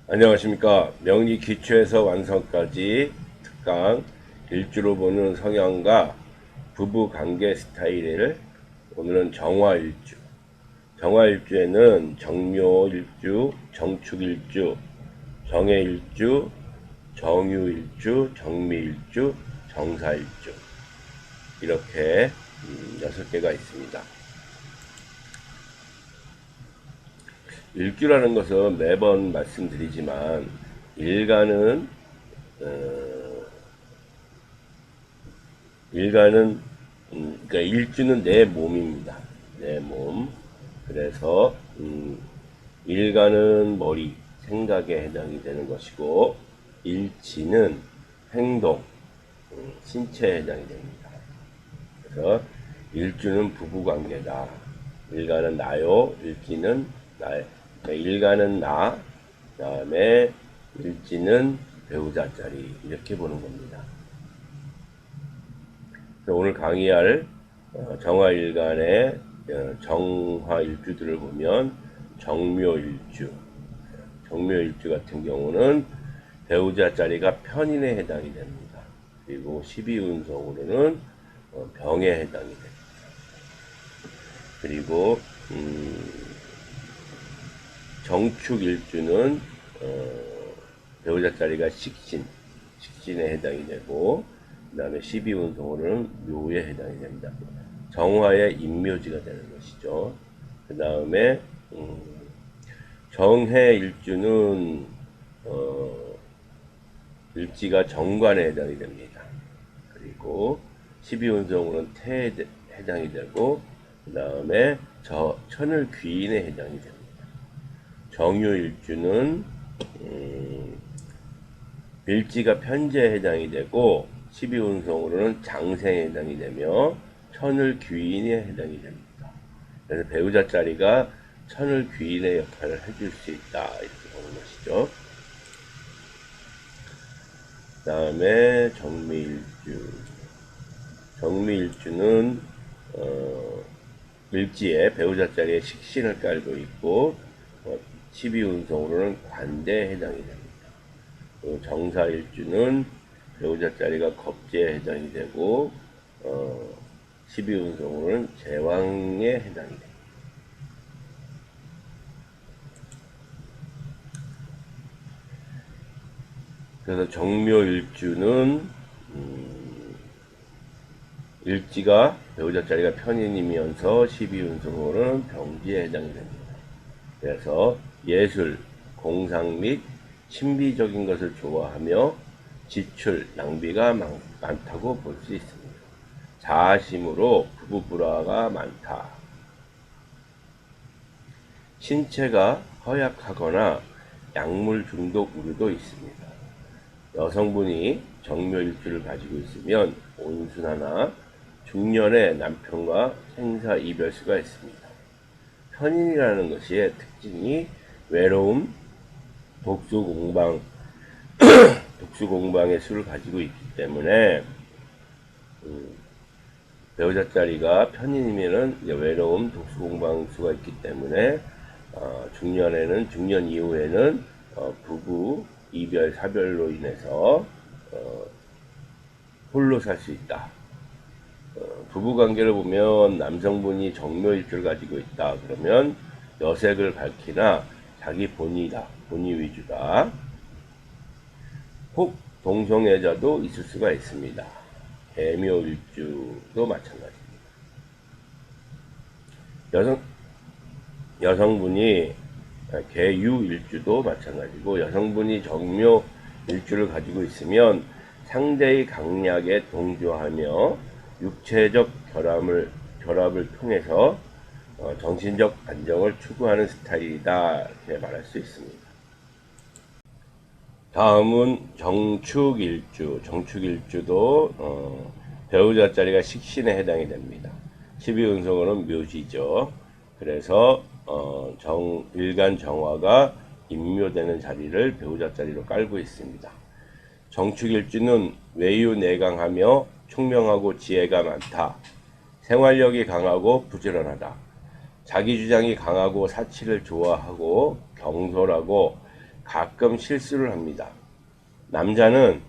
안녕하십니까. 명리 기초에서 완성까지 특강 일주로 보는 성향과 부부 관계 스타일을 오늘은 정화일주. 정화일주에는 정묘일주, 정축일주, 정해일주, 정유일주, 정미일주, 정사일주 이렇게 6개가 있습니다. 일주라는 것은 매번 말씀드리지만 일간은 일간은 그러니까 일주는 내 몸입니다. 내 몸. 그래서 일간은 머리, 생각에 해당이 되는 것이고 일지는 행동, 신체에 해당이 됩니다. 그래서 일주는 부부관계다. 일간은 나요, 일지는 나의. 그러니까 일간은 나, 그 다음에 일지는 배우자 자리 이렇게 보는 겁니다. 오늘 강의할 정화일간의 정화일주들을 보면 정묘일주, 정묘일주 같은 경우는 배우자 자리가 편인에 해당이 됩니다. 그리고 12운성으로는 병에 해당이 됩니다. 그리고 정축일주는 배우자 자리가 식신에 해당이 되고 그 다음에 12운성으로는 묘에 해당이 됩니다. 정화의 인묘지가 되는 것이죠. 그 다음에 정해일주는 일지가 정관에 해당이 됩니다. 그리고 12운성으로는 태에 해당이 되고 그 다음에 천을 귀인에 해당이 됩니다. 정유일주는 일지가 편제에 해당이 되고 12운성으로는 장생에 해당이 되며 천을 귀인에 해당이 됩니다. 그래서 배우자 자리가 천을 귀인의 역할을 해줄 수 있다 이렇게 보는 것이죠. 그 다음에 정미일주. 정미일주는 일지에 배우자 자리에 식신을 깔고 있고 12운성으로는 관대에 해당이 됩니다. 정사일주는 배우자 자리가 겁재에 해당이 되고 12운성으로는 제왕에 해당이 됩니다. 그래서 정묘일주는 일지가 배우자 자리가 편인이면서 12운성으로는 병지에 해당이 됩니다. 그래서 예술, 공상 및 신비적인 것을 좋아하며 지출, 낭비가 많다고 볼 수 있습니다. 자아심으로 부부 불화가 많다. 신체가 허약하거나 약물 중독 우려도 있습니다. 여성분이 정묘일주를 가지고 있으면 온순하나 중년의 남편과 생사 이별수가 있습니다. 편인이라는 것의 특징이 외로움, 독수공방의 수를 가지고 있기 때문에 배우자 자리가 편인이면은 외로움, 독수공방수가 있기 때문에 중년 이후에는 부부 이별, 사별로 인해서 홀로 살 수 있다. 부부 관계를 보면 남성분이 정묘일주를 가지고 있다. 그러면 여색을 밝히나 자기 본이다. 본이 위주다. 혹 동성애자도 있을 수가 있습니다. 개묘일주도 마찬가지입니다. 여성분이 개유일주도 마찬가지고 여성분이 정묘일주를 가지고 있으면 상대의 강약에 동조하며 육체적 결합을 통해서 정신적 안정을 추구하는 스타일이다 이렇게 말할 수 있습니다. 다음은 정축일주. 정축일주도 배우자 자리가 식신에 해당이 됩니다. 12운성으로는 묘지죠. 그래서 일간 정화가 인묘되는 자리를 배우자 자리로 깔고 있습니다. 정축일주는 외유내강하며 총명하고 지혜가 많다. 생활력이 강하고 부지런하다. 자기 주장이 강하고 사치를 좋아하고 경솔하고 가끔 실수를 합니다. 남자는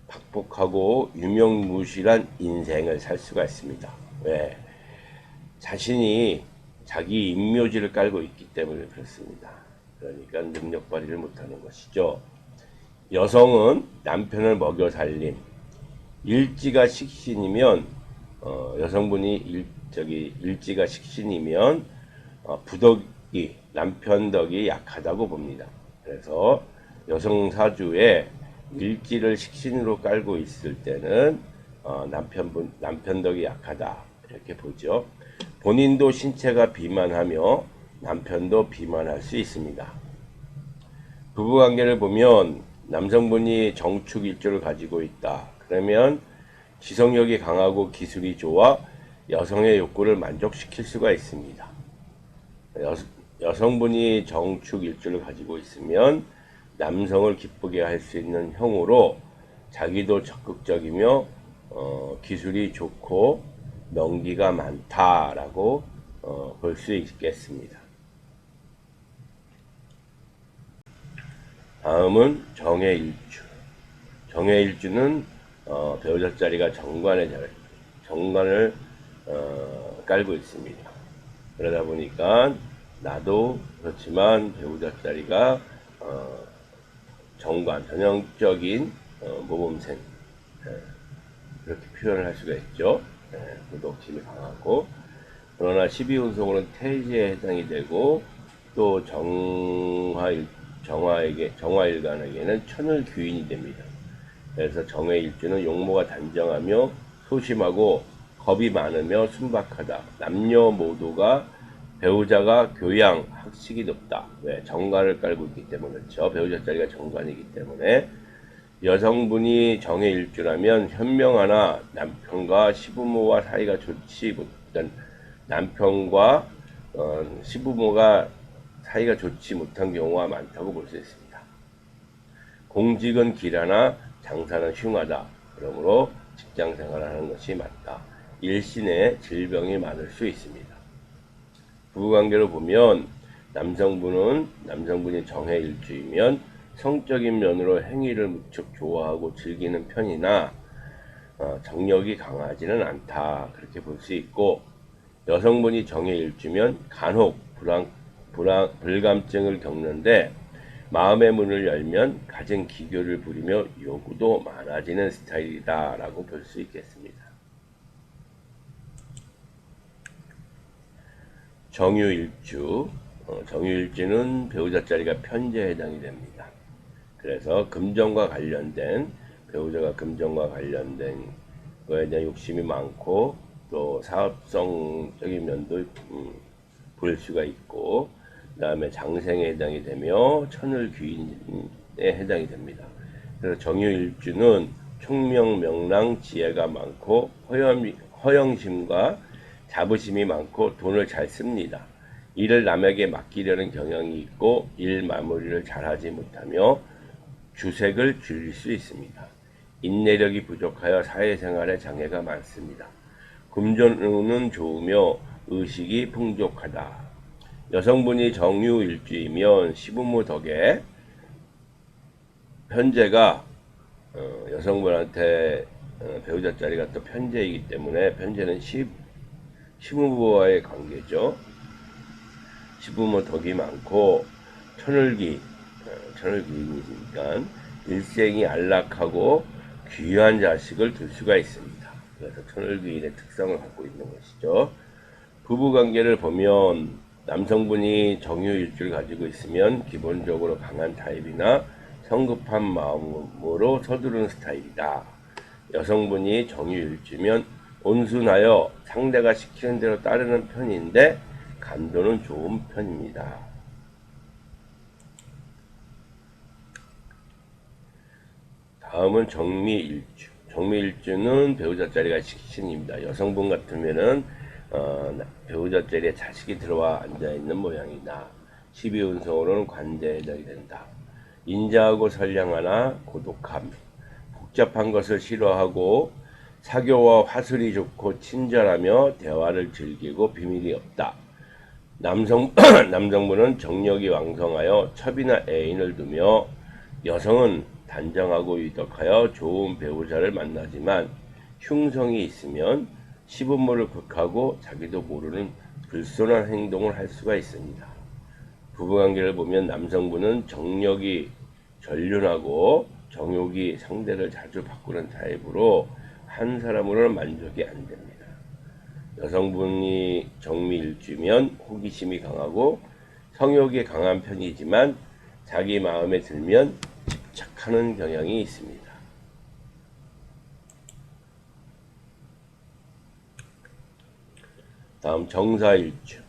박복하고 유명무실한 인생을 살 수가 있습니다. 왜? 자신이 자기 인묘지를 깔고 있기 때문에 그렇습니다. 그러니까 능력 발휘를 못하는 것이죠. 여성은 남편을 먹여 살림, 일지가 식신이면 여성분이 일지가 식신이면 부덕이 남편 덕이 약하다고 봅니다. 그래서 여성 사주에 일지를 식신으로 깔고 있을 때는 남편 덕이 약하다 이렇게 보죠. 본인도 신체가 비만하며 남편도 비만할 수 있습니다. 부부관계를 보면 남성분이 정축일주를 가지고 있다. 그러면 지성력이 강하고 기술이 좋아 여성의 욕구를 만족시킬 수가 있습니다. 여성분이 정축일주를 가지고 있으면 남성을 기쁘게 할 수 있는 형으로 자기도 적극적이며 기술이 좋고 명기가 많다라고 볼 수 있겠습니다. 다음은 정해일주. 정해일주는 배우자 자리가 정관을 깔고 있습니다. 그러다 보니까 나도 그렇지만 배우자 자리가 정관, 전형적인 모범생 그렇게 표현을 할 수가 있죠. 도덕심이 강하고 그러나 12운송으로는 태지에 해당이 되고 또 정화일간에게는 천을 귀인이 됩니다. 그래서 정해일주는 용모가 단정하며 소심하고 겁이 많으며 순박하다. 남녀 모두가 배우자가 교양, 학식이 높다. 왜? 정관을 깔고 있기 때문에 그렇죠. 배우자 자리가 정관이기 때문에 여성분이 정해일주라면 현명하나 남편과 시부모와 사이가 좋지 못한 남편과 시부모가 사이가 좋지 못한 경우가 많다고 볼 수 있습니다. 공직은 길하나 장사는 흉하다. 그러므로 직장 생활을 하는 것이 맞다. 일신에 질병이 많을 수 있습니다. 부부관계로 보면 남성분이 정해일주이면 성적인 면으로 행위를 무척 좋아하고 즐기는 편이나 정력이 강하지는 않다. 그렇게 볼 수 있고 여성분이 정해일주면 간혹 불감증을 겪는데 마음의 문을 열면 가진 기교를 부리며 요구도 많아지는 스타일이다 라고 볼 수 있겠습니다. 정유일주. 정유일주는 배우자 자리가 편재에 해당이 됩니다. 그래서 금전과 관련된 배우자가 금전과 관련된 거에 대한 욕심이 많고 또 사업성적인 면도 볼 수가 있고 그 다음에 장생에 해당이 되며 천을귀인에 해당이 됩니다. 그래서 정유일주는 총명명랑 지혜가 많고 허영심과 자부심이 많고 돈을 잘 씁니다. 일을 남에게 맡기려는 경향이 있고 일 마무리를 잘하지 못하며 주색을 줄일 수 있습니다. 인내력이 부족하여 사회생활에 장애가 많습니다. 금전운은 좋으며 의식이 풍족하다. 여성분이 정유일주이면 시부모 덕에 편재가 여성분한테 배우자 자리가 또 편재이기 때문에 편재는 시부모와의 관계죠. 시부모 덕이 많고 천을귀인이니까 일생이 안락하고 귀한 자식을 둘 수가 있습니다. 그래서 천을귀인의 특성을 갖고 있는 것이죠. 부부관계를 보면 남성분이 정유일주를 가지고 있으면 기본적으로 강한 타입이나 성급한 마음으로 서두르는 스타일이다. 여성분이 정유일주면 온순하여 상대가 시키는 대로 따르는 편인데 감도는 좋은 편입니다. 다음은 정미일주. 정미일주는 배우자 자리가 식신입니다. 여성분 같으면은 배우자 자리에 자식이 들어와 앉아있는 모양이다. 12운성으로는 관대에 해당이 된다. 인자하고 선량하나 고독함, 복잡한 것을 싫어하고 사교와 화술이 좋고 친절하며 대화를 즐기고 비밀이 없다. 남성분은 정력이 왕성하여 첩이나 애인을 두며 여성은 단정하고 유덕하여 좋은 배우자를 만나지만 흉성이 있으면 시부모를 극하고 자기도 모르는 불손한 행동을 할 수가 있습니다. 부부관계를 보면 남성분은 정력이 전륜하고 정욕이 상대를 자주 바꾸는 타입으로 한 사람으로는 만족이 안 됩니다. 여성분이 정미일주면 호기심이 강하고 성욕이 강한 편이지만 자기 마음에 들면 집착하는 경향이 있습니다. 다음 정사일주.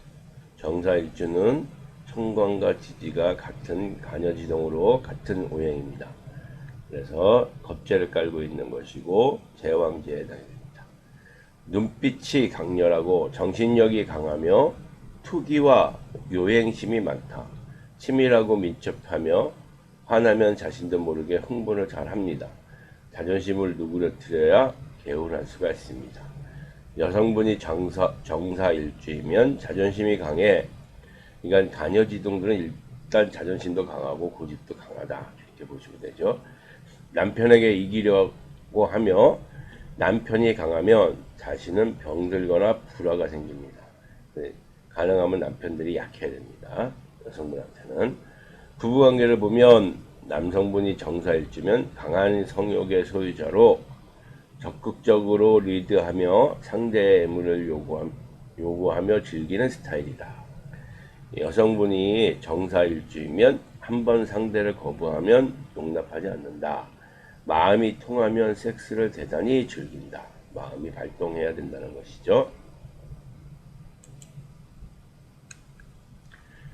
정사일주는 청광과 지지가 같은 간여지동으로 같은 오행입니다. 그래서 겁재를 깔고 있는 것이고 제왕제에 해당됩니다. 눈빛이 강렬하고 정신력이 강하며 투기와 요행심이 많다. 치밀하고 민첩하며 화나면 자신도 모르게 흥분을 잘 합니다. 자존심을 누그러뜨려야 개운할 수가 있습니다. 여성분이 정사일주이면 자존심이 강해. 그러니까 간여지동들은 일단 자존심도 강하고 고집도 강하다. 이렇게 보시면 되죠. 남편에게 이기려고 하며 남편이 강하면 자신은 병들거나 불화가 생깁니다. 가능하면 남편들이 약해야 됩니다. 여성분한테는. 부부관계를 보면 남성분이 정사일주면 강한 성욕의 소유자로 적극적으로 리드하며 상대의 애무를 요구하며 즐기는 스타일이다. 여성분이 정사일주이면 한번 상대를 거부하면 용납하지 않는다. 마음이 통하면 섹스를 대단히 즐긴다. 마음이 발동해야 된다는 것이죠.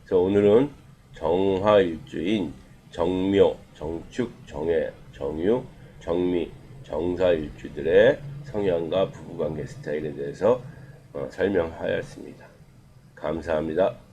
그래서 오늘은 정화일주인 정묘, 정축, 정해, 정유, 정미, 정사일주들의 성향과 부부관계 스타일에 대해서 설명하였습니다. 감사합니다.